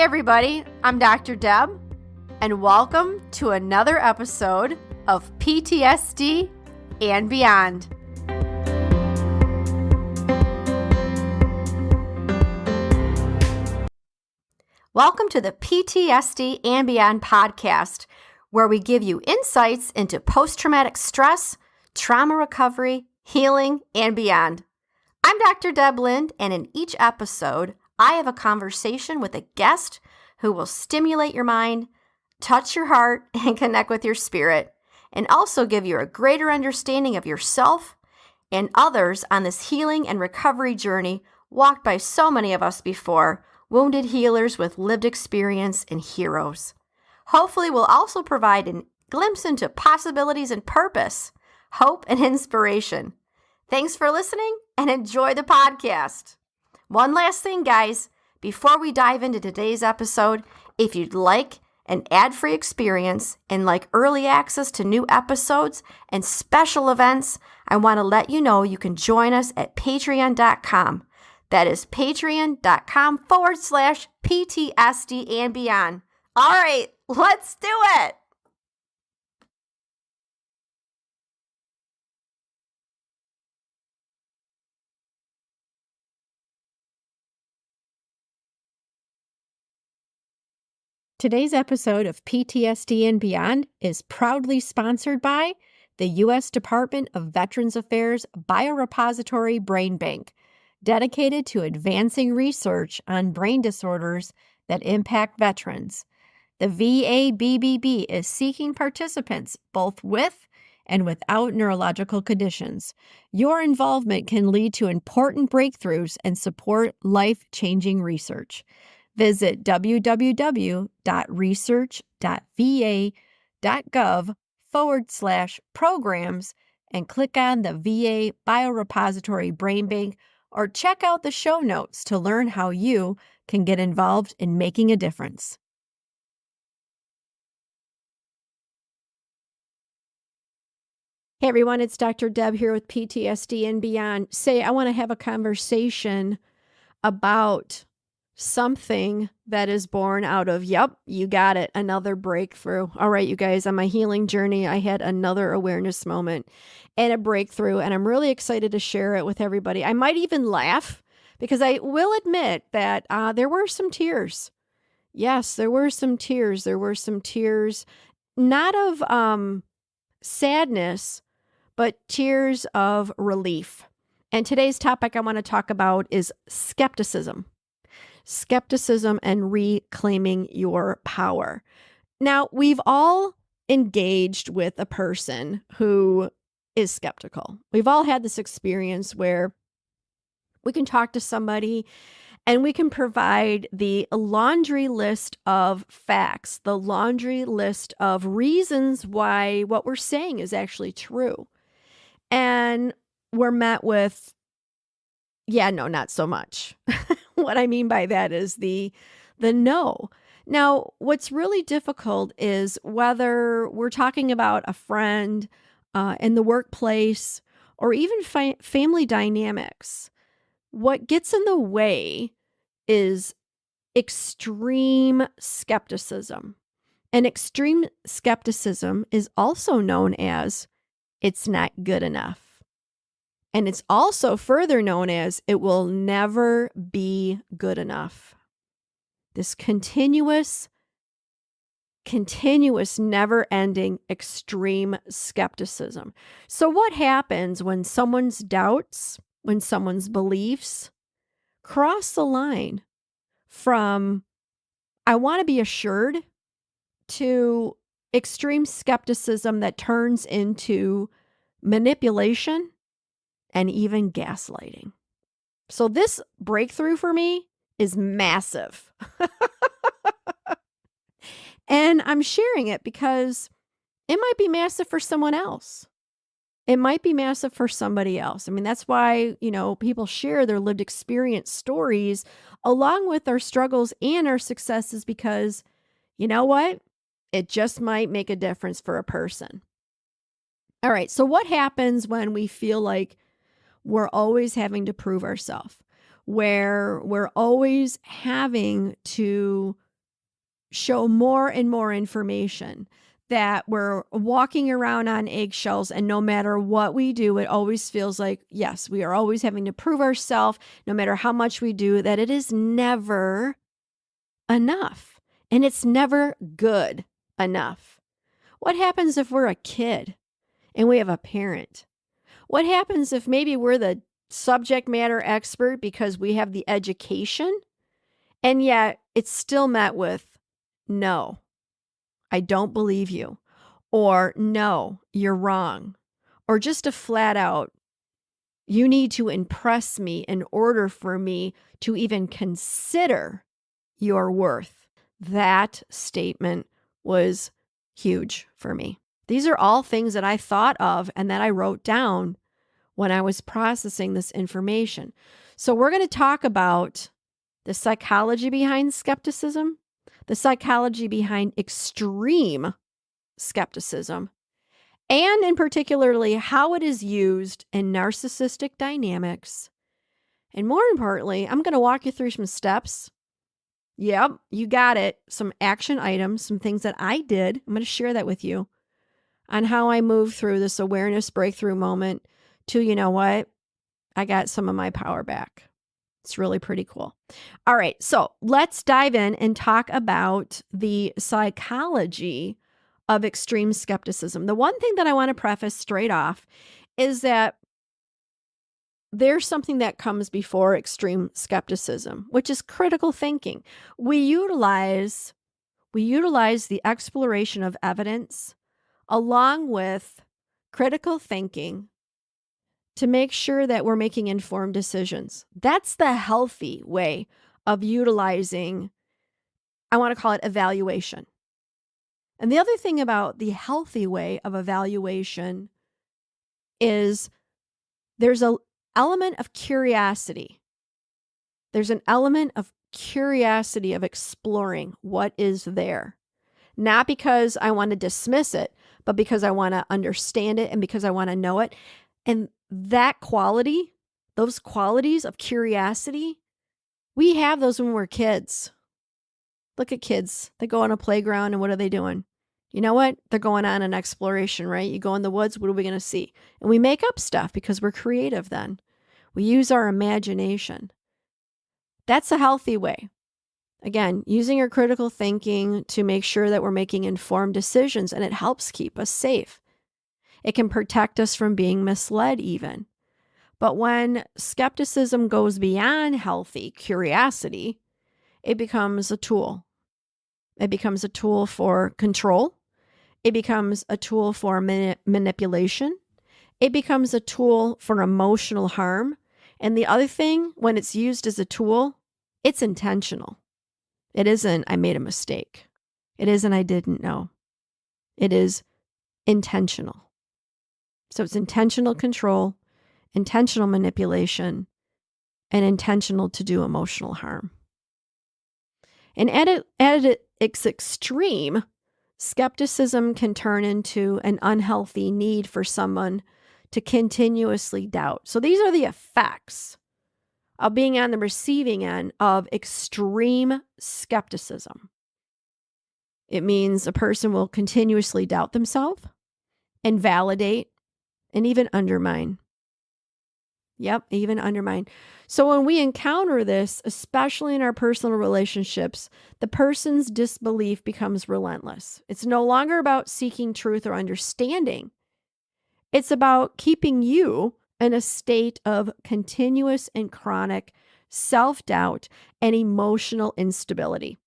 everybody, I'm Dr. Deb, and welcome to another episode of PTSD and Beyond. Welcome to the PTSD and Beyond podcast, where we give you insights into post-traumatic stress, trauma recovery, healing, and beyond. I'm Dr. Deb Lindh, and in each episode, I have a conversation with a guest who will stimulate your mind, touch your heart, and connect with your spirit, and also give you a greater understanding of yourself and others on this healing and recovery journey walked by so many of us before, wounded healers with lived experience and heroes. Hopefully, we'll also provide a glimpse into possibilities and purpose, hope, and inspiration. Thanks for listening and enjoy the podcast. One last thing, guys, before we dive into today's episode, if you'd like an ad-free experience and like early access to new episodes and special events, I want to let you know you can join us at patreon.com. That is patreon.com/PTSD and Beyond. All right, let's do it. Today's episode of PTSD and Beyond is proudly sponsored by the U.S. Department of Veterans Affairs Biorepository Brain Bank, dedicated to advancing research on brain disorders that impact veterans. The VABBB is seeking participants both with and without neurological conditions. Your involvement can lead to important breakthroughs and support life-changing research. Visit www.research.va.gov/programs and click on the VA Biorepository Brain Bank, or check out the show notes to learn how you can get involved in making a difference. Hey everyone, it's Dr. Deb here with PTSD and Beyond. I want to have a conversation about something that is born out of, yep, you got it, another breakthrough. All right, you guys, on my healing journey, I had another awareness moment and a breakthrough, and I'm really excited to share it with everybody. I might even laugh because I will admit that there were some tears. Yes, there were some tears. There were some tears, not of sadness, but tears of relief. And today's topic I want to talk about is skepticism. Skepticism and reclaiming your power. Now, we've all engaged with a person who is skeptical. We've all had this experience where we can talk to somebody and we can provide the laundry list of facts, the laundry list of reasons why what we're saying is actually true. And we're met with, yeah, no, not so much. What I mean by that is the no. Now, what's really difficult is whether we're talking about a friend in the workplace or even family dynamics. What gets in the way is extreme skepticism. And extreme skepticism is also known as it's not good enough. And it's also further known as it will never be good enough. This continuous, never-ending extreme skepticism. So what happens when someone's doubts, when someone's beliefs cross the line from I want to be assured to extreme skepticism that turns into manipulation and even gaslighting? So this breakthrough for me is massive. And I'm sharing it because it might be massive for someone else. It might be massive for somebody else. I mean, that's why, people share their lived experience stories along with our struggles and our successes, because you know what? It just might make a difference for a person. All right. So what happens when we feel like we're always having to prove ourselves, where we're always having to show more and more information, that we're walking around on eggshells, and no matter what we do, it always feels like, yes, we are always having to prove ourselves, no matter how much we do, that it is never enough. And it's never good enough. What happens if we're a kid and we have a parent? What happens if maybe we're the subject matter expert because we have the education, and yet it's still met with, no, I don't believe you, or no, you're wrong, or just a flat out, you need to impress me in order for me to even consider your worth. That statement was huge for me. These are all things that I thought of and that I wrote down when I was processing this information. So we're going to talk about the psychology behind skepticism, the psychology behind extreme skepticism, and in particularly how it is used in narcissistic dynamics. And more importantly, I'm going to walk you through some steps. Yep, you got it. Some action items, some things that I did. I'm going to share that with you on how I moved through this awareness breakthrough moment to, you know what? I got some of my power back. It's really pretty cool. All right, so let's dive in and talk about the psychology of extreme skepticism. The one thing that I want to preface straight off is that there's something that comes before extreme skepticism, which is critical thinking. We utilize the exploration of evidence along with critical thinking to make sure that we're making informed decisions. That's the healthy way of utilizing, I want to call it evaluation. And the other thing about the healthy way of evaluation is there's an element of curiosity. There's an element of curiosity of exploring what is there. Not because I want to dismiss it, but because I want to understand it and because I want to know it. And that quality, those qualities of curiosity, we have those when we're kids. Look at kids. They go on a playground and what are they doing? You know what? They're going on an exploration, right? You go in the woods, what are we going to see? And we make up stuff because we're creative then. We use our imagination. That's a healthy way. Again, using our critical thinking to make sure that we're making informed decisions, and it helps keep us safe. It can protect us from being misled even. But when skepticism goes beyond healthy curiosity, it becomes a tool. It becomes a tool for control. It becomes a tool for manipulation. It becomes a tool for emotional harm. And the other thing, when it's used as a tool, it's intentional. It isn't, I made a mistake. It isn't, I didn't know. It is intentional. So it's intentional control, intentional manipulation, and intentional to do emotional harm. And at its extreme, skepticism can turn into an unhealthy need for someone to continuously doubt. So these are the effects of being on the receiving end of extreme skepticism. It means a person will continuously doubt themselves, invalidate, and even undermine. Yep, even undermine. So when we encounter this, especially in our personal relationships, the person's disbelief becomes relentless. It's no longer about seeking truth or understanding. It's about keeping you in a state of continuous and chronic self-doubt and emotional instability.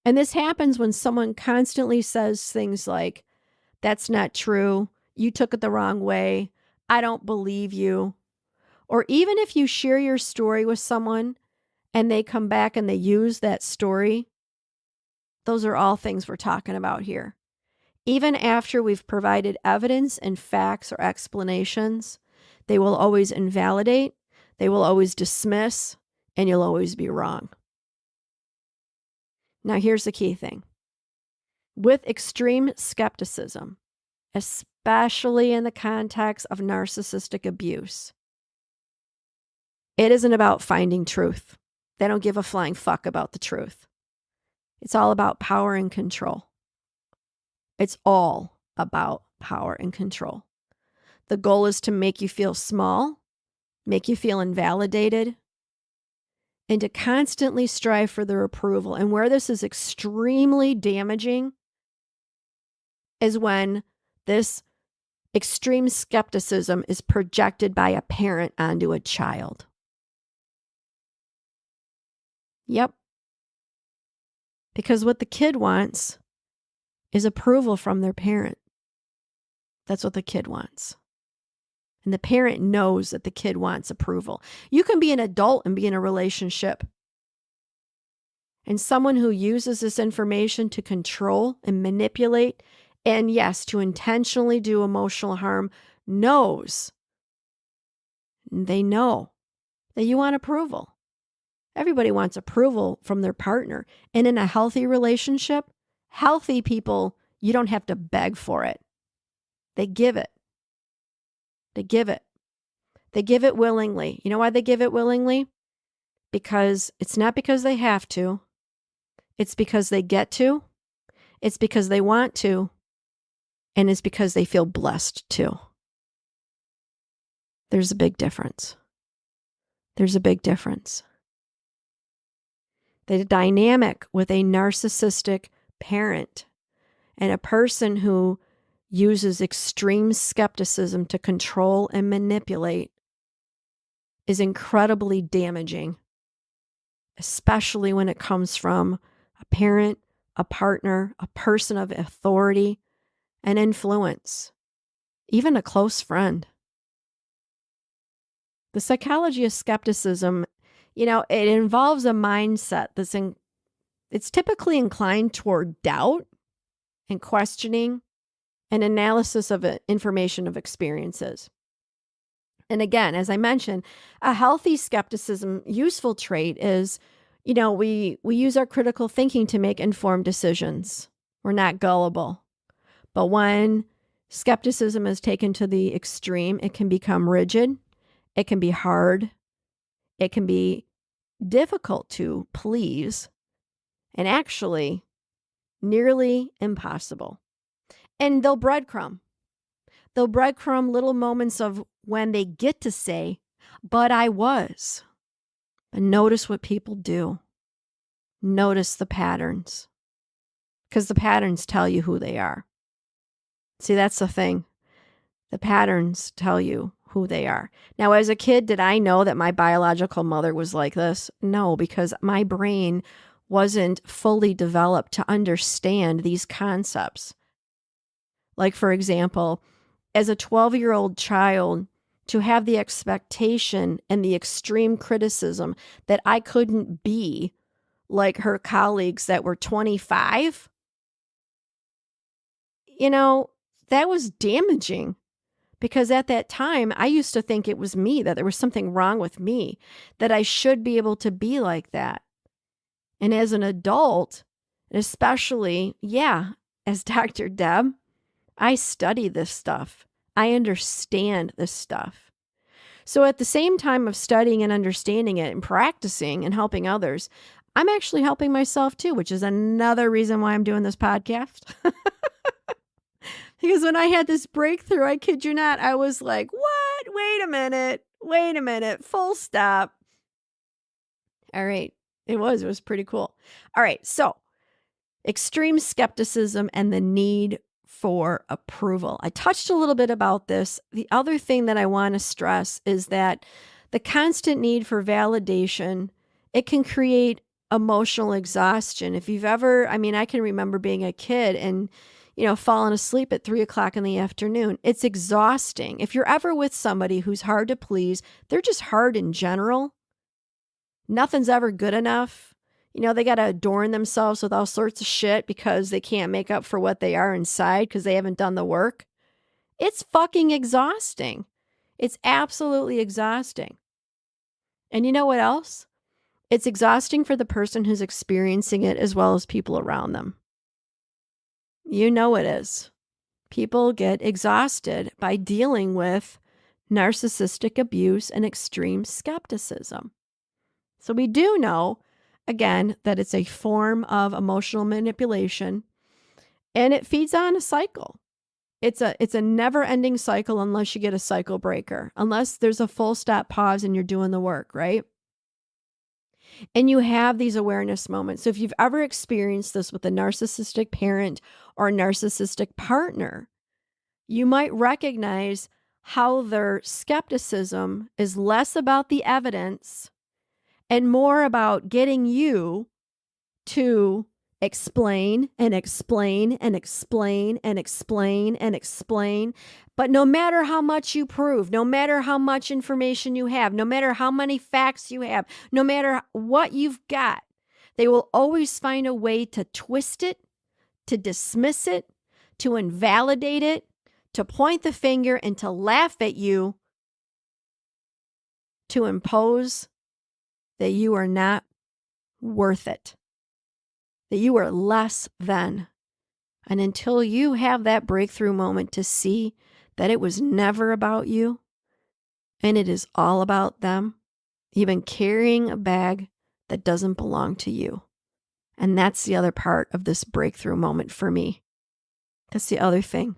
And this happens when someone constantly says things like, that's not true, you took it the wrong way, I don't believe you. Or even if you share your story with someone and they come back and they use that story, those are all things we're talking about here. Even after we've provided evidence and facts or explanations, they will always invalidate, they will always dismiss, and you'll always be wrong. Now, here's the key thing. With extreme skepticism, especially in the context of narcissistic abuse, it isn't about finding truth. They don't give a flying fuck about the truth. It's all about power and control. It's all about power and control. The goal is to make you feel small, make you feel invalidated, and to constantly strive for their approval. And where this is extremely damaging is when this extreme skepticism is projected by a parent onto a child. Yep. Because what the kid wants is approval from their parent. That's what the kid wants. And the parent knows that the kid wants approval. You can be an adult and be in a relationship. And someone who uses this information to control and manipulate, and yes, to intentionally do emotional harm, knows. They know that you want approval. Everybody wants approval from their partner. And in a healthy relationship, healthy people, you don't have to beg for it. They give it. They give it. They give it willingly. You know why they give it willingly? Because it's not because they have to. It's because they get to. It's because they want to. And it's because they feel blessed to. There's a big difference. There's a big difference. The dynamic with a narcissistic parent and a person who uses extreme skepticism to control and manipulate is incredibly damaging, especially when it comes from a parent, a partner, a person of authority and influence, even a close friend. The psychology of skepticism, it involves a mindset it's typically inclined toward doubt and questioning and analysis of information of experiences. And again, as I mentioned, a healthy skepticism useful trait is, we use our critical thinking to make informed decisions. We're not gullible. But when skepticism is taken to the extreme, it can become rigid. It can be hard. It can be difficult to please, and actually nearly impossible. And they'll breadcrumb. They'll breadcrumb little moments of when they get to say, but I was. And notice what people do. Notice the patterns. Because the patterns tell you who they are. See, that's the thing. The patterns tell you who they are. Now, as a kid, did I know that my biological mother was like this? No, because my brain wasn't fully developed to understand these concepts. Like, for example, as a 12-year-old child, to have the expectation and the extreme criticism that I couldn't be like her colleagues that were 25, that was damaging. Because at that time, I used to think it was me, that there was something wrong with me, that I should be able to be like that. And as an adult, especially, as Dr. Deb, I study this stuff. I understand this stuff. So at the same time of studying and understanding it and practicing and helping others, I'm actually helping myself too, which is another reason why I'm doing this podcast. Because when I had this breakthrough, I kid you not, I was like, what? Wait a minute, full stop. All right. It was pretty cool. All right. So extreme skepticism and the need for approval. I touched a little bit about this. The other thing that I want to stress is that the constant need for validation, it can create emotional exhaustion. If you've ever, I can remember being a kid and falling asleep at 3:00 in the afternoon. It's exhausting. If you're ever with somebody who's hard to please, they're just hard in general. Nothing's ever good enough. They got to adorn themselves with all sorts of shit because they can't make up for what they are inside because they haven't done the work. It's fucking exhausting. It's absolutely exhausting. And you know what else? It's exhausting for the person who's experiencing it as well as people around them. You know it is. People get exhausted by dealing with narcissistic abuse and extreme skepticism. So we do know again, that it's a form of emotional manipulation, and it feeds on a cycle. It's a never-ending cycle unless you get a cycle breaker, unless there's a full stop pause and you're doing the work, right? And you have these awareness moments. So if you've ever experienced this with a narcissistic parent or a narcissistic partner, you might recognize how their skepticism is less about the evidence and more about getting you to explain and explain and explain and explain and explain. But no matter how much you prove, no matter how much information you have, no matter how many facts you have, no matter what you've got, they will always find a way to twist it, to dismiss it, to invalidate it, to point the finger and to laugh at you, to impose that you are not worth it, that you are less than. And until you have that breakthrough moment to see that it was never about you and it is all about them, you've been carrying a bag that doesn't belong to you. And that's the other part of this breakthrough moment for me. That's the other thing.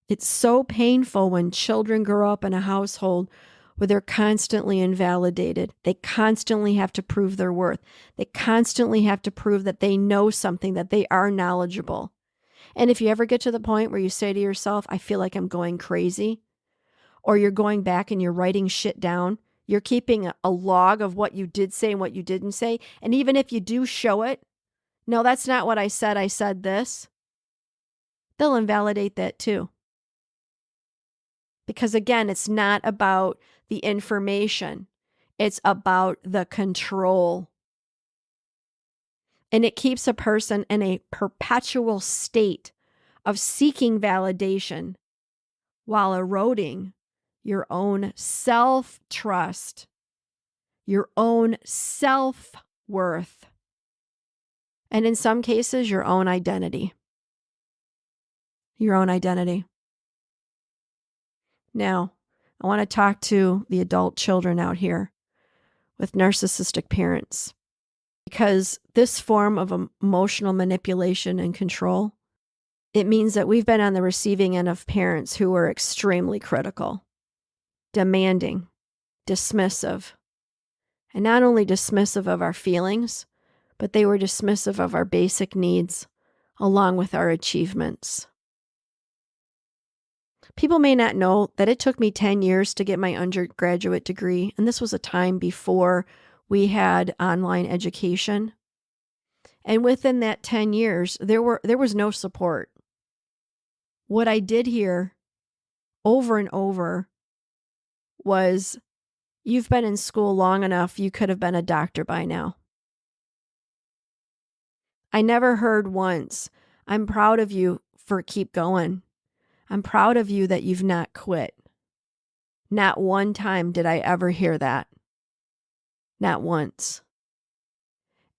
It's so painful when children grow up in a household where they're constantly invalidated. They constantly have to prove their worth. They constantly have to prove that they know something, that they are knowledgeable. And if you ever get to the point where you say to yourself, I feel like I'm going crazy, or you're going back and you're writing shit down, you're keeping a log of what you did say and what you didn't say. And even if you do show it, no, that's not what I said this, they'll invalidate that too. Because again, it's not about the information. It's about the control. And it keeps a person in a perpetual state of seeking validation while eroding your own self-trust, your own self-worth, and in some cases, your own identity. Your own identity. Now, I want to talk to the adult children out here with narcissistic parents, because this form of emotional manipulation and control, it means that we've been on the receiving end of parents who are extremely critical, demanding, dismissive, and not only dismissive of our feelings, but they were dismissive of our basic needs along with our achievements. People may not know that it took me 10 years to get my undergraduate degree, and this was a time before we had online education. And within that 10 years, there was no support. What I did hear over and over was, you've been in school long enough, you could have been a doctor by now. I never heard once, I'm proud of you for keep going. I'm proud of you that you've not quit. Not one time did I ever hear that. Not once.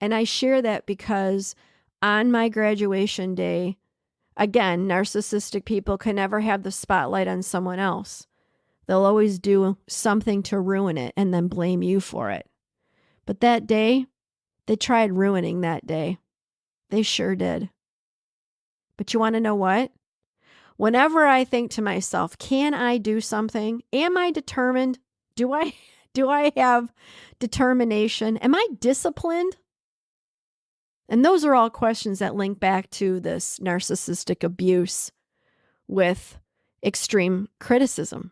And I share that because on my graduation day, again, narcissistic people can never have the spotlight on someone else. They'll always do something to ruin it and then blame you for it. But that day, they tried ruining that day. They sure did. But you want to know what? Whenever I think to myself, can I do something? Am I determined? Do I have determination? Am I disciplined? And those are all questions that link back to this narcissistic abuse with extreme criticism.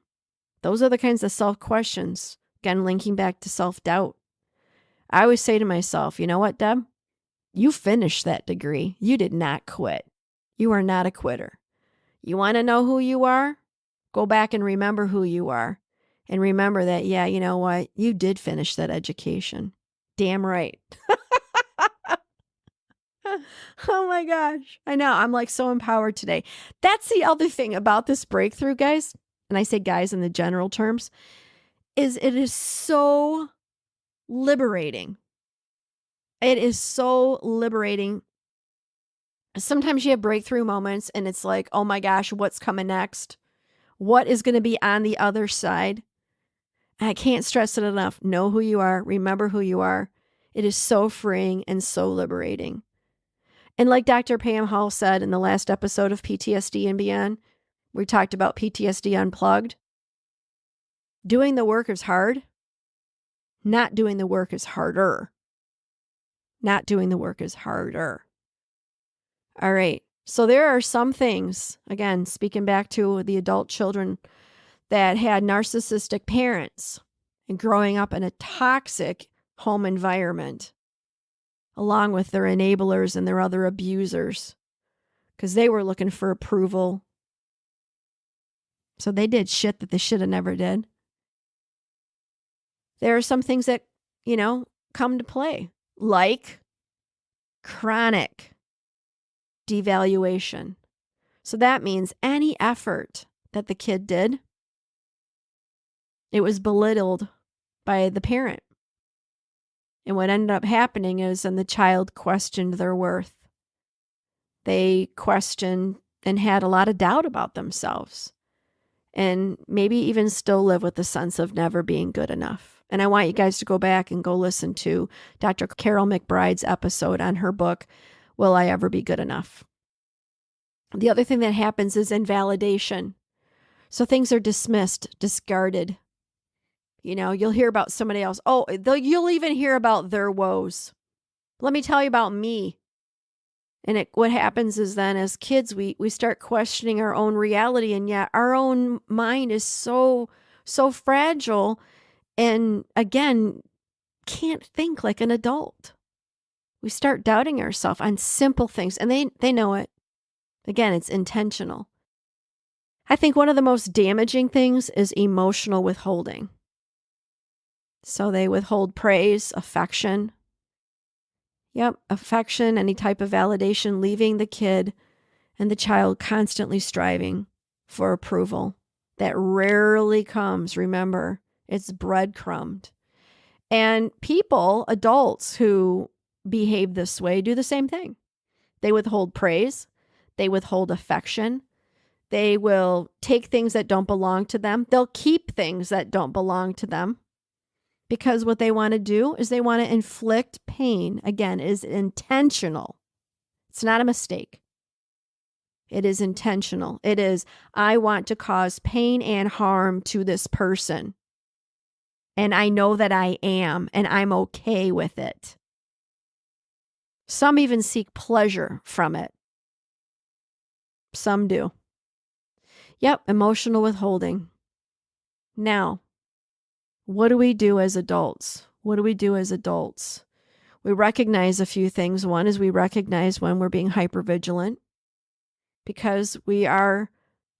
Those are the kinds of self-questions, again, linking back to self-doubt. I always say to myself, you know what, Deb? You finished that degree. You did not quit. You are not a quitter. You want to know who you are? Go back and remember who you are. And remember that, yeah, you know what? You did finish that education. Damn right. Oh my gosh. I know. I'm like so empowered today. That's the other thing about this breakthrough, guys. And I say guys in the general terms, is it is so liberating. It is so liberating. Sometimes you have breakthrough moments and it's like, oh my gosh, what's coming next? What is going to be on the other side? And I can't stress it enough. Know who you are. Remember who you are. It is so freeing and so liberating. And like Dr. Pam Hall said in the last episode of PTSD and Beyond, we talked about PTSD Unplugged. Doing the work is hard. Not doing the work is harder. Not doing the work is harder. All right. So there are some things, again, speaking back to the adult children that had narcissistic parents and growing up in a toxic home environment, along with their enablers and their other abusers, because they were looking for approval. So they did shit that they should have never did. There are some things that, come to play, like chronic devaluation. So that means any effort that the kid did, it was belittled by the parent. And what ended up happening is then the child questioned their worth. They questioned and had a lot of doubt about themselves, and maybe even still live with the sense of never being good enough. And I want you guys to go back and go listen to Dr. Carol McBride's episode on her book, Will I Ever Be Good Enough? The other thing that happens is invalidation. So things are dismissed, discarded. You'll hear about somebody else. Oh, you'll even hear about their woes. Let me tell you about me. And what happens is then as kids, we start questioning our own reality, and yet our own mind is so fragile, and again, can't think like an adult. We start doubting ourselves on simple things, and they know it. Again, it's intentional. I think one of the most damaging things is emotional withholding. So they withhold praise, affection. Yep, affection, any type of validation, leaving the kid and the child constantly striving for approval. That rarely comes, remember, it's breadcrumbed. And people, adults who behave this way, do the same thing. They withhold praise, they withhold affection, they will take things that don't belong to them, they'll keep things that don't belong to them. Because what they want to do is they want to inflict pain. Again, it is intentional. It's not a mistake. It is intentional. It is, I want to cause pain and harm to this person. And I know that I am, and I'm okay with it. Some even seek pleasure from it. Some do. Yep, emotional withholding. Now, what do we do as adults? What do we do as adults? We recognize a few things. One is we recognize when we're being hypervigilant, because we are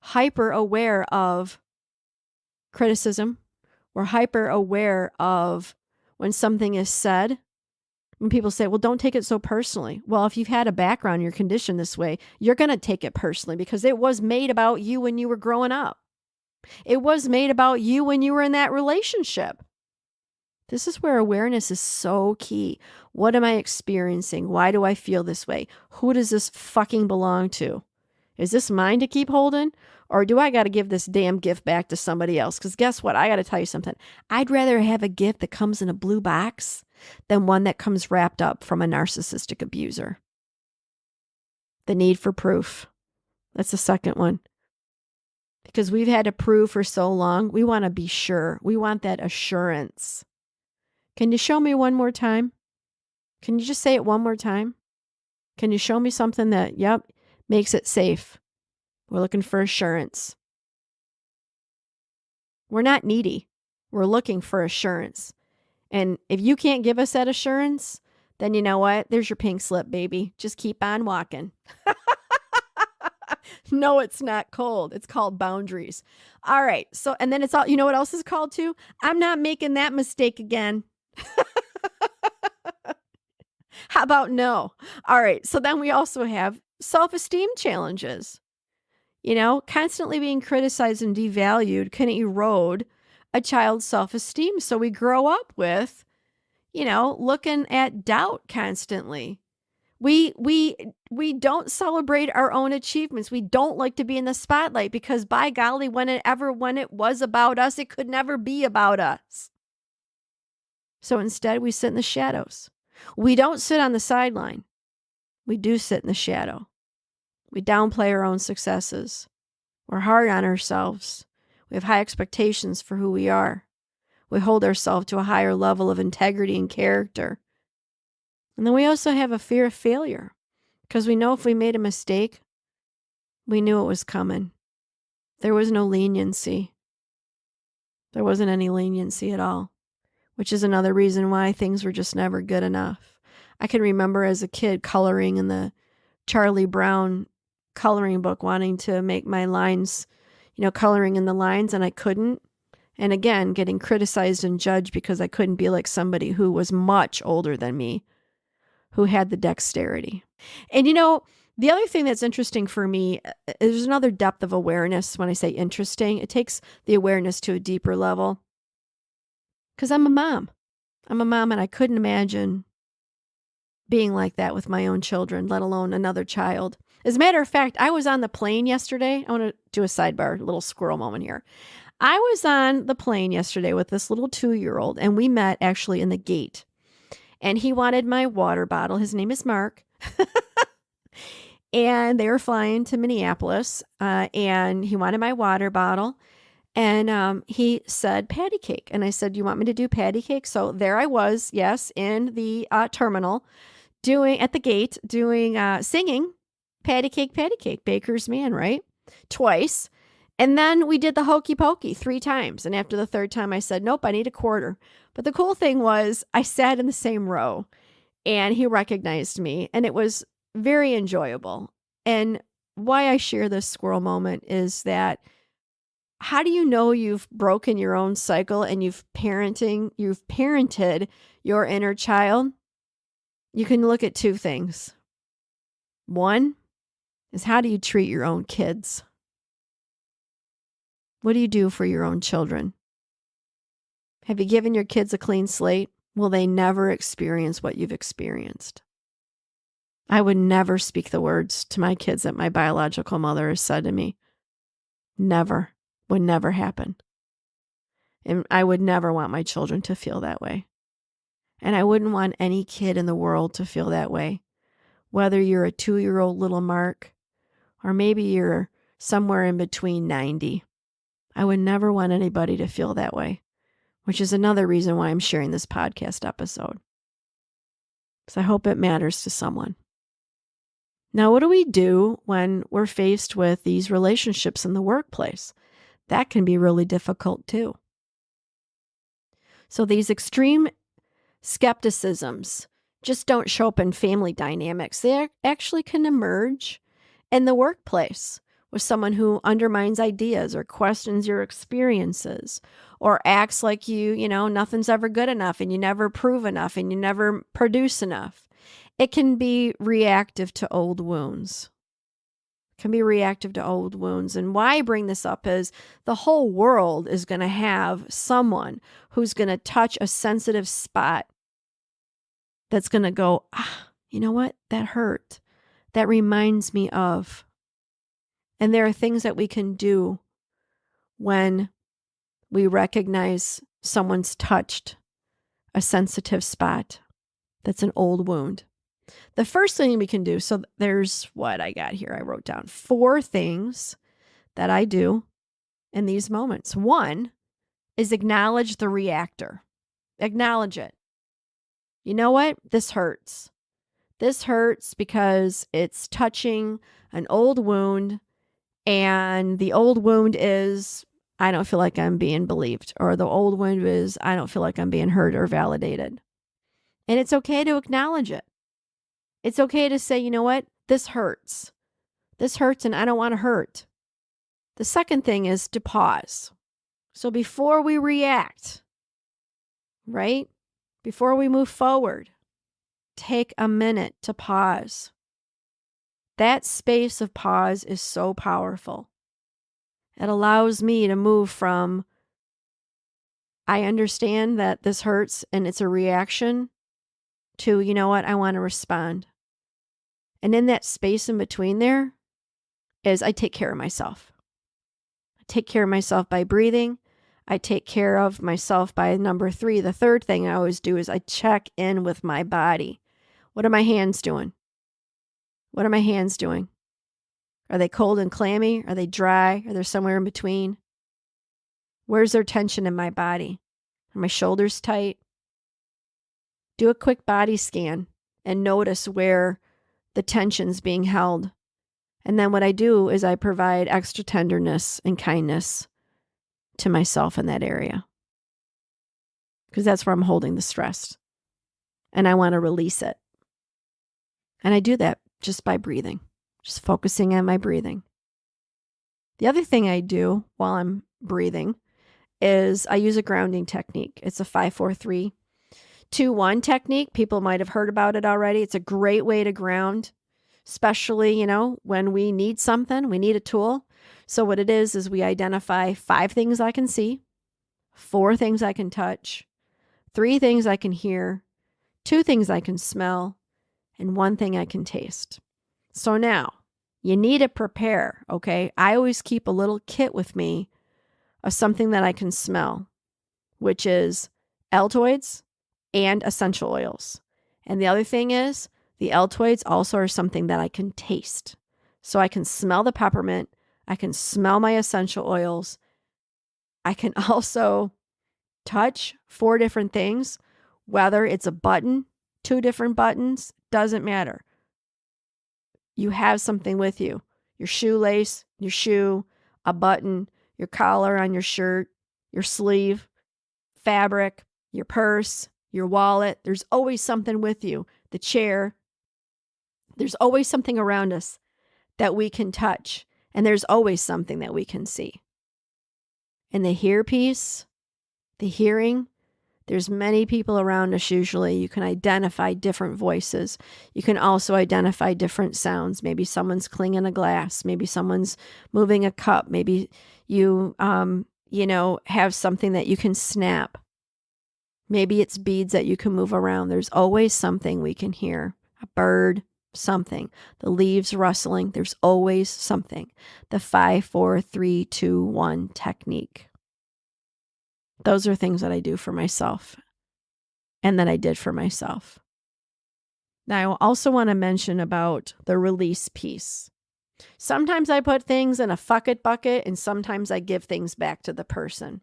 hyper aware of criticism. We're hyper aware of when something is said. When people say, well, don't take it so personally. Well, if you've had a background, you're conditioned this way, you're going to take it personally because it was made about you when you were growing up. It was made about you when you were in that relationship. This is where awareness is so key. What am I experiencing? Why do I feel this way? Who does this fucking belong to? Is this mine to keep holding? Or do I got to give this damn gift back to somebody else? Because guess what? I got to tell you something. I'd rather have a gift that comes in a blue box than one that comes wrapped up from a narcissistic abuser. The need for proof. That's the second one. Because we've had to prove for so long, we want to be sure. We want that assurance. Can you show me one more time? Can you just say it one more time? Can you show me something that, makes it safe? We're looking for assurance. We're not needy. We're looking for assurance. And if you can't give us that assurance, then you know what? There's your pink slip, baby. Just keep on walking. No, it's not cold. It's called boundaries. All right. So, and then it's all, you know what else is called too? I'm not making that mistake again. How about no? All right. So then we also have self-esteem challenges. Constantly being criticized and devalued can erode a child's self-esteem. So we grow up with, looking at doubt constantly. We don't celebrate our own achievements. We don't like to be in the spotlight because by golly, when it was about us, it could never be about us. So instead we sit in the shadows. We don't sit on the sideline. We do sit in the shadow. We downplay our own successes. We're hard on ourselves. We have high expectations for who we are. We hold ourselves to a higher level of integrity and character. And then we also have a fear of failure because we know if we made a mistake, we knew it was coming. There was no leniency. There wasn't any leniency at all, which is another reason why things were just never good enough. I can remember as a kid coloring in the Charlie Brown coloring book, wanting to make my lines, coloring in the lines, and I couldn't. And again, getting criticized and judged because I couldn't be like somebody who was much older than me, who had the dexterity. And the other thing that's interesting for me is another depth of awareness. When I say interesting, it takes the awareness to a deeper level. Because I'm a mom. I'm a mom, and I couldn't imagine being like that with my own children, let alone another child. As a matter of fact, I was on the plane yesterday. I want to do a sidebar, a little squirrel moment here. I was on the plane yesterday with this little 2-year-old, and we met actually in the gate. And he wanted my water bottle. His name is Mark. And they were flying to Minneapolis, and he wanted my water bottle. And he said patty cake. And I said, you want me to do patty cake? So there I was, yes, in the terminal, at the gate, singing patty cake, baker's man, right? Twice. And then we did the hokey pokey 3 times. And after the 3rd time, I said, nope, I need a quarter. But the cool thing was I sat in the same row, and he recognized me, and it was very enjoyable. And why I share this squirrel moment is that how do you know you've broken your own cycle and you've parented your inner child? You can look at 2 things. One is, how do you treat your own kids? What do you do for your own children? Have you given your kids a clean slate? Will they never experience what you've experienced? I would never speak the words to my kids that my biological mother has said to me. Never. Would never happen. And I would never want my children to feel that way. And I wouldn't want any kid in the world to feel that way. Whether you're a 2-year-old little Mark, or maybe you're somewhere in between 90. I would never want anybody to feel that way, which is another reason why I'm sharing this podcast episode. Because I hope it matters to someone. Now, what do we do when we're faced with these relationships in the workplace? That can be really difficult too. So these extreme skepticisms just don't show up in family dynamics. They actually can emerge in the workplace with someone who undermines ideas or questions your experiences or acts like nothing's ever good enough and you never prove enough and you never produce enough. It can be reactive to old wounds. And why I bring this up is the whole world is going to have someone who's going to touch a sensitive spot that's going to go, you know what? That hurt. That reminds me of. And there are things that we can do when we recognize someone's touched a sensitive spot that's an old wound. The first thing we can do, so there's what I got here. I wrote down 4 things that I do in these moments. 1 is acknowledge the reactor. Acknowledge it. You know what? This hurts. This hurts because it's touching an old wound, and the old wound is, I don't feel like I'm being believed, or the old wound is, I don't feel like I'm being heard or validated. And it's okay to acknowledge it. It's okay to say, you know what? This hurts. This hurts and I don't want to hurt. The second thing is to pause. So before we react, right? Before we move forward, take a minute to pause. That space of pause is so powerful. It allows me to move from, I understand that this hurts and it's a reaction, to, you know what, I want to respond. And in that space in between there is I take care of myself. I take care of myself by breathing. I take care of myself by number 3. The third thing I always do is I check in with my body. What are my hands doing? What are my hands doing? Are they cold and clammy? Are they dry? Are they somewhere in between? Where's there tension in my body? Are my shoulders tight? Do a quick body scan and notice where the tension's being held. And then what I do is I provide extra tenderness and kindness to myself in that area. Because that's where I'm holding the stress. And I want to release it. And I do that just by breathing, just focusing on my breathing. The other thing I do while I'm breathing is I use a grounding technique. It's a 5-4-3-2-1 technique. People might have heard about it already. It's a great way to ground, especially, when we need something, we need a tool. So what it is we identify 5 things I can see, 4 things I can touch, 3 things I can hear, 2 things I can smell, and 1 thing I can taste. So now, you need to prepare, okay? I always keep a little kit with me of something that I can smell, which is altoids and essential oils. And the other thing is, the altoids also are something that I can taste. So I can smell the peppermint, I can smell my essential oils. I can also touch 4 different things, whether it's a button, 2 different buttons, doesn't matter. You have something with you. Your shoelace, your shoe, a button, your collar on your shirt, your sleeve, fabric, your purse, your wallet. There's always something with you. The chair. There's always something around us that we can touch. And there's always something that we can see. And the hear piece, the hearing, there's many people around us usually. You can identify different voices. You can also identify different sounds. Maybe someone's clinging a glass. Maybe someone's moving a cup. Maybe you, have something that you can snap. Maybe it's beads that you can move around. There's always something we can hear. A bird, something. The leaves rustling. There's always something. The 5-4-3-2-1 technique. Those are things that I do for myself and that I did for myself. Now, I also want to mention about the release piece. Sometimes I put things in a fuck it bucket and sometimes I give things back to the person.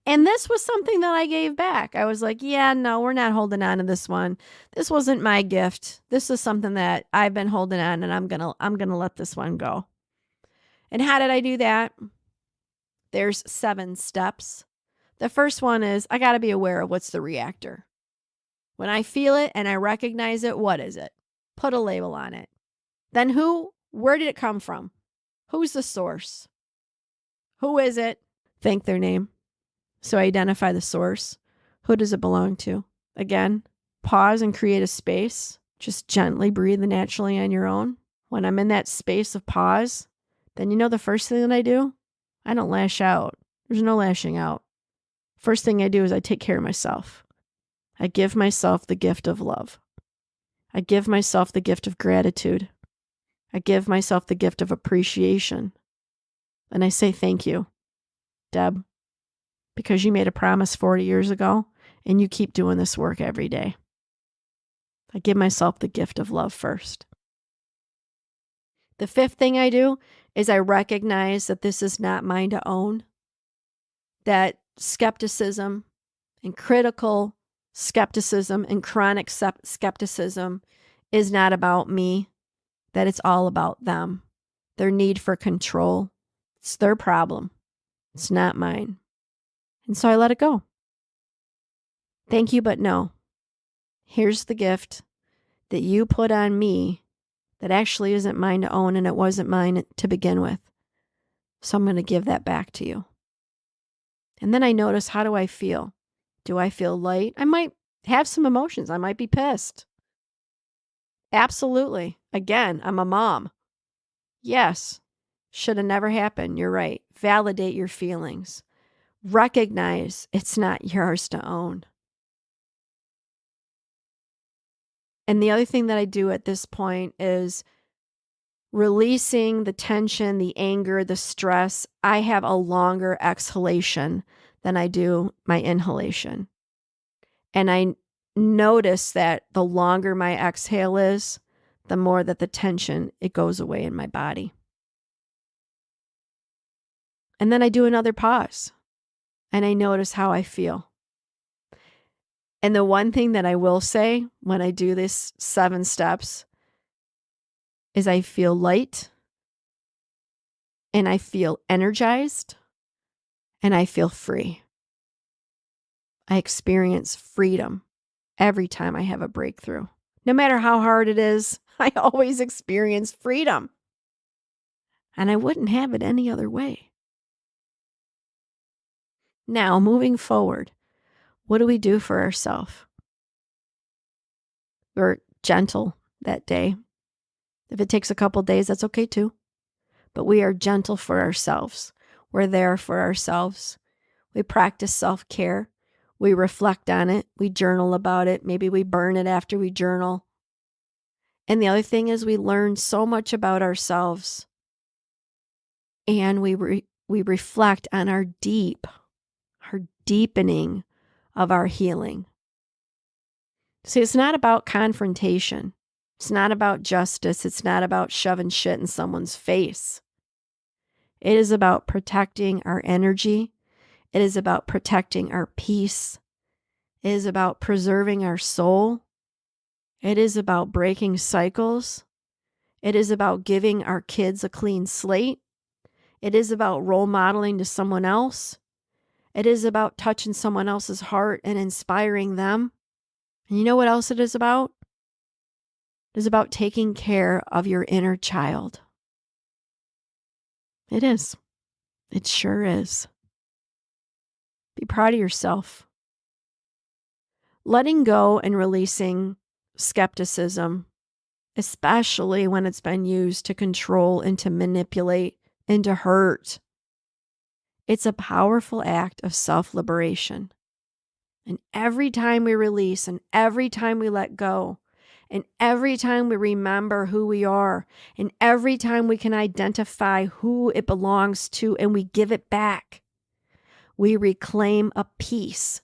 And this was something that I gave back. I was like, yeah, no, we're not holding on to this one. This wasn't my gift. This is something that I've been holding on and I'm going to let this one go. And how did I do that? There's 7 steps. The first one is I got to be aware of what's the reactor. When I feel it and I recognize it, what is it? Put a label on it. Then where did it come from? Who's the source? Who is it? Think their name. So identify the source. Who does it belong to? Again, pause and create a space. Just gently breathe naturally on your own. When I'm in that space of pause, then the first thing that I do? I don't lash out. There's no lashing out. First thing I do is I take care of myself. I give myself the gift of love. I give myself the gift of gratitude. I give myself the gift of appreciation. And I say thank you, Deb, because you made a promise 40 years ago and you keep doing this work every day. I give myself the gift of love first. The 5th thing I do is I recognize that this is not mine to own, that skepticism and critical skepticism and chronic skepticism is not about me, that it's all about them, their need for control. It's their problem. It's not mine. And so I let it go. Thank you, but no. Here's the gift that you put on me that actually isn't mine to own and it wasn't mine to begin with. So I'm going to give that back to you. And then I notice, how do I feel? Do I feel light? I might have some emotions. I might be pissed. Absolutely. Again, I'm a mom. Yes. Should have never happened. You're right. Validate your feelings. Recognize it's not yours to own. And the other thing that I do at this point is releasing the tension, the anger, the stress. I have a longer exhalation than I do my inhalation. And I notice that the longer my exhale is, the more that the tension, it goes away in my body. And then I do another pause and I notice how I feel. And the one thing that I will say when I do this 7 steps is I feel light and I feel energized and I feel free. I experience freedom every time I have a breakthrough. No matter how hard it is, I always experience freedom. And I wouldn't have it any other way. Now, moving forward, what do we do for ourselves? We're gentle that day. If it takes a couple days, that's okay too. But we are gentle for ourselves. We're there for ourselves. We practice self-care. We reflect on it. We journal about it. Maybe we burn it after we journal. And the other thing is we learn so much about ourselves. And we reflect on our deepening of our healing. See, it's not about confrontation. It's not about justice. It's not about shoving shit in someone's face. It is about protecting our energy. It is about protecting our peace. It is about preserving our soul. It is about breaking cycles. It is about giving our kids a clean slate. It is about role modeling to someone else. It is about touching someone else's heart and inspiring them. And you know what else it is about? It is about taking care of your inner child. It is. It sure is. Be proud of yourself. Letting go and releasing skepticism, especially when it's been used to control and to manipulate and to hurt, it's a powerful act of self-liberation. And every time we release and every time we let go, and every time we remember who we are, and every time we can identify who it belongs to and we give it back, we reclaim a piece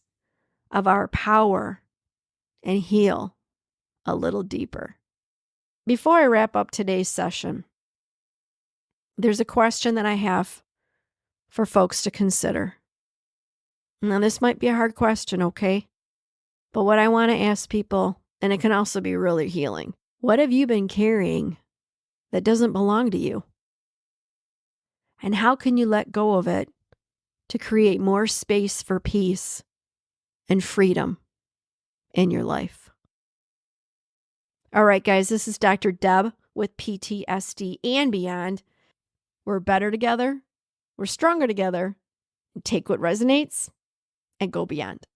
of our power and heal a little deeper. Before I wrap up today's session, there's a question that I have for folks to consider. Now, this might be a hard question, okay? But what I want to ask people, and it can also be really healing, what have you been carrying that doesn't belong to you? And how can you let go of it to create more space for peace and freedom in your life? All right, guys, this is Dr. Deb with PTSD and Beyond. We're better together. We're stronger together. Take what resonates and go beyond.